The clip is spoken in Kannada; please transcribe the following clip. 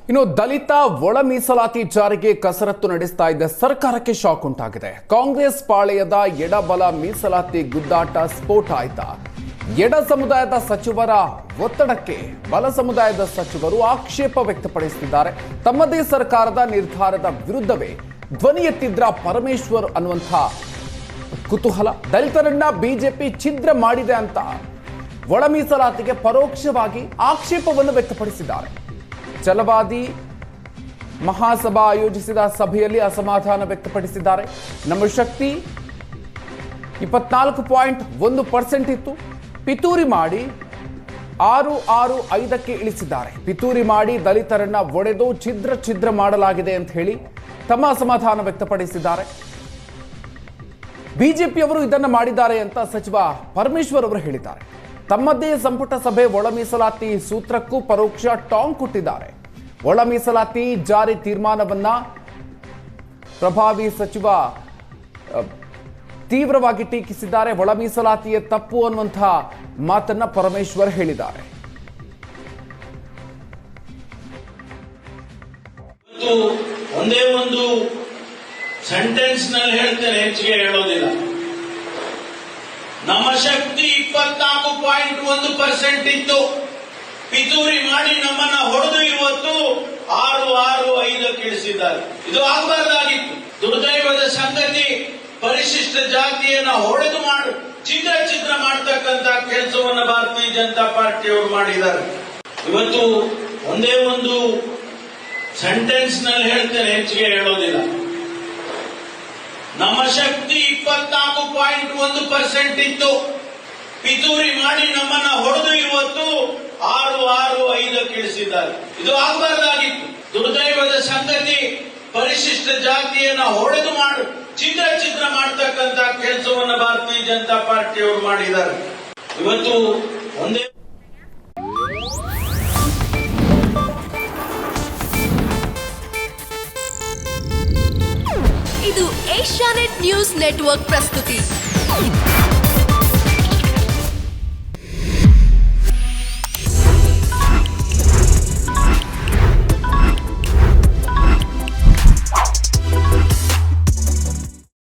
ಇನ್ನು ದಲಿತ ಒಳ ಮೀಸಲಾತಿ ಜಾರಿಗೆ ಕಸರತ್ತು ನಡೆಸ್ತಾ ಇದ್ದ ಸರ್ಕಾರಕ್ಕೆ ಶಾಕ್ ಉಂಟಾಗಿದೆ. ಕಾಂಗ್ರೆಸ್ ಪಾಳೆಯದ ಎಡಬಲ ಮೀಸಲಾತಿ ಗುದ್ದಾಟ ಸ್ಫೋಟ ಆಯ್ತಾ? ಎಡ ಸಮುದಾಯದ ಸಚಿವರ ಒತ್ತಡಕ್ಕೆ ಬಲ ಸಮುದಾಯದ ಸಚಿವರು ಆಕ್ಷೇಪ ವ್ಯಕ್ತಪಡಿಸುತ್ತಿದ್ದಾರೆ. ತಮ್ಮದೇ ಸರ್ಕಾರದ ನಿರ್ಧಾರದ ವಿರುದ್ಧವೇ ಧ್ವನಿ ಎತ್ತಿದ್ರ ಪರಮೇಶ್ವರ್ ಅನ್ನುವಂಥ ಕುತೂಹಲ. ದಲಿತರನ್ನ ಬಿಜೆಪಿ ಛಿದ್ರ ಮಾಡಿದೆ ಅಂತ ಒಳ ಮೀಸಲಾತಿಗೆ ಪರೋಕ್ಷವಾಗಿ ಆಕ್ಷೇಪವನ್ನು ವ್ಯಕ್ತಪಡಿಸಿದ್ದಾರೆ. ಛಲವಾದಿ ಮಹಾಸಭಾ ಆಯೋಜಿಸಿದ ಸಭೆಯಲ್ಲಿ ಅಸಮಾಧಾನ ವ್ಯಕ್ತಪಡಿಸಿದ್ದಾರೆ. ನಮ್ಮ ಶಕ್ತಿ 24.1% ಇತ್ತು, ಪಿತೂರಿ ಮಾಡಿ 665ಕ್ಕೆ ಇಳಿಸಿದ್ದಾರೆ. ಪಿತೂರಿ ಮಾಡಿ ದಲಿತರನ್ನ ಒಡೆದು ಛಿದ್ರ ಮಾಡಲಾಗಿದೆ ಅಂತ ಹೇಳಿ ತಮ್ಮ ಅಸಮಾಧಾನ ವ್ಯಕ್ತಪಡಿಸಿದ್ದಾರೆ. ಬಿಜೆಪಿಯವರು ಇದನ್ನು ಮಾಡಿದ್ದಾರೆ ಅಂತ ಸಚಿವ ಪರಮೇಶ್ವರ್ ಅವರು ಹೇಳಿದ್ದಾರೆ. ತಮ್ಮದೇ ಸಂಪುಟ ಸಭೆ ಒಳ ಮೀಸಲಾತಿ ಸೂತ್ರಕ್ಕೂ ಪರೋಕ್ಷ ಟಾಂಗ್ ಕೊಟ್ಟಿದ್ದಾರೆ. ಒಳ ಮೀಸಲಾತಿ ಜಾರಿ ತೀರ್ಮಾನವನ್ನ ಪ್ರಭಾವಿ ಸಚಿವ ತೀವ್ರವಾಗಿ ಟೀಕಿಸಿದ್ದಾರೆ. ಒಳ ಮೀಸಲಾತಿಯೇ ತಪ್ಪು ಅನ್ನುವಂತಹ ಮಾತನ್ನ ಪರಮೇಶ್ವರ್ ಹೇಳಿದ್ದಾರೆ. ಒಂದೇ ಒಂದು ಸೆಂಟೆನ್ಸ್ ನಲ್ಲಿ ಹೇಳ್ತೇನೆ, ಹೆಚ್ಚಿಗೆ ಹೇಳೋದಿಲ್ಲ. ನಮ್ಮ ಶಕ್ತಿ 24.1% ಇತ್ತು, ಪಿತೂರಿ ಮಾಡಿ ನಮ್ಮನ್ನ ಹೊಡೆದು ಇವತ್ತು 665ಕ್ಕೆ ಇಳಿಸಿದ್ದಾರೆ. ಇದು ಆಗಬಾರ್ದಾಗಿತ್ತು. ದುರ್ದೈವದ ಸಂಗತಿ, ಪರಿಶಿಷ್ಟ ಜಾತಿಯನ್ನ ಹೊಡೆದು ಛಿದ್ರ ಮಾಡತಕ್ಕಂತ ಕೆಲಸವನ್ನ ಭಾರತೀಯ ಜನತಾ ಪಾರ್ಟಿಯವರು ಮಾಡಿದ್ದಾರೆ. ಇವತ್ತು ಒಂದೇ ಒಂದು ಸೆಂಟೆನ್ಸ್ ನಲ್ಲಿ ಹೇಳ್ತೇನೆ, ಹೆಚ್ಚಿಗೆ ಹೇಳೋದಿಲ್ಲ. ನಮ್ಮ ಶಕ್ತಿ 24.1% ಇತ್ತು, ಪಿತೂರಿ ಮಾಡಿ ನಮ್ಮನ್ನ ಹೊಡೆದು ಇವತ್ತು 665ಕ್ಕೆ ಇಳಿಸಿದ್ದಾರೆ. ಇದು ಆಗಬಾರ್ದಾಗಿತ್ತು. ದುರ್ದೈವದ ಸಂಗತಿ, ಪರಿಶಿಷ್ಟ ಜಾತಿಯನ್ನ ಹೊಡೆದು ಛಿದ್ರ ಮಾಡತಕ್ಕಂತ ಕೆಲಸವನ್ನ ಭಾರತೀಯ ಜನತಾ ಪಾರ್ಟಿಯವರು ಮಾಡಿದ್ದಾರೆ. ಇವತ್ತು ಒಂದೇ ಇದು ಏಷ್ಯಾನೆಟ್ ನ್ಯೂಸ್ ನೆಟ್ವರ್ಕ್ ಪ್ರಸ್ತುತಿ.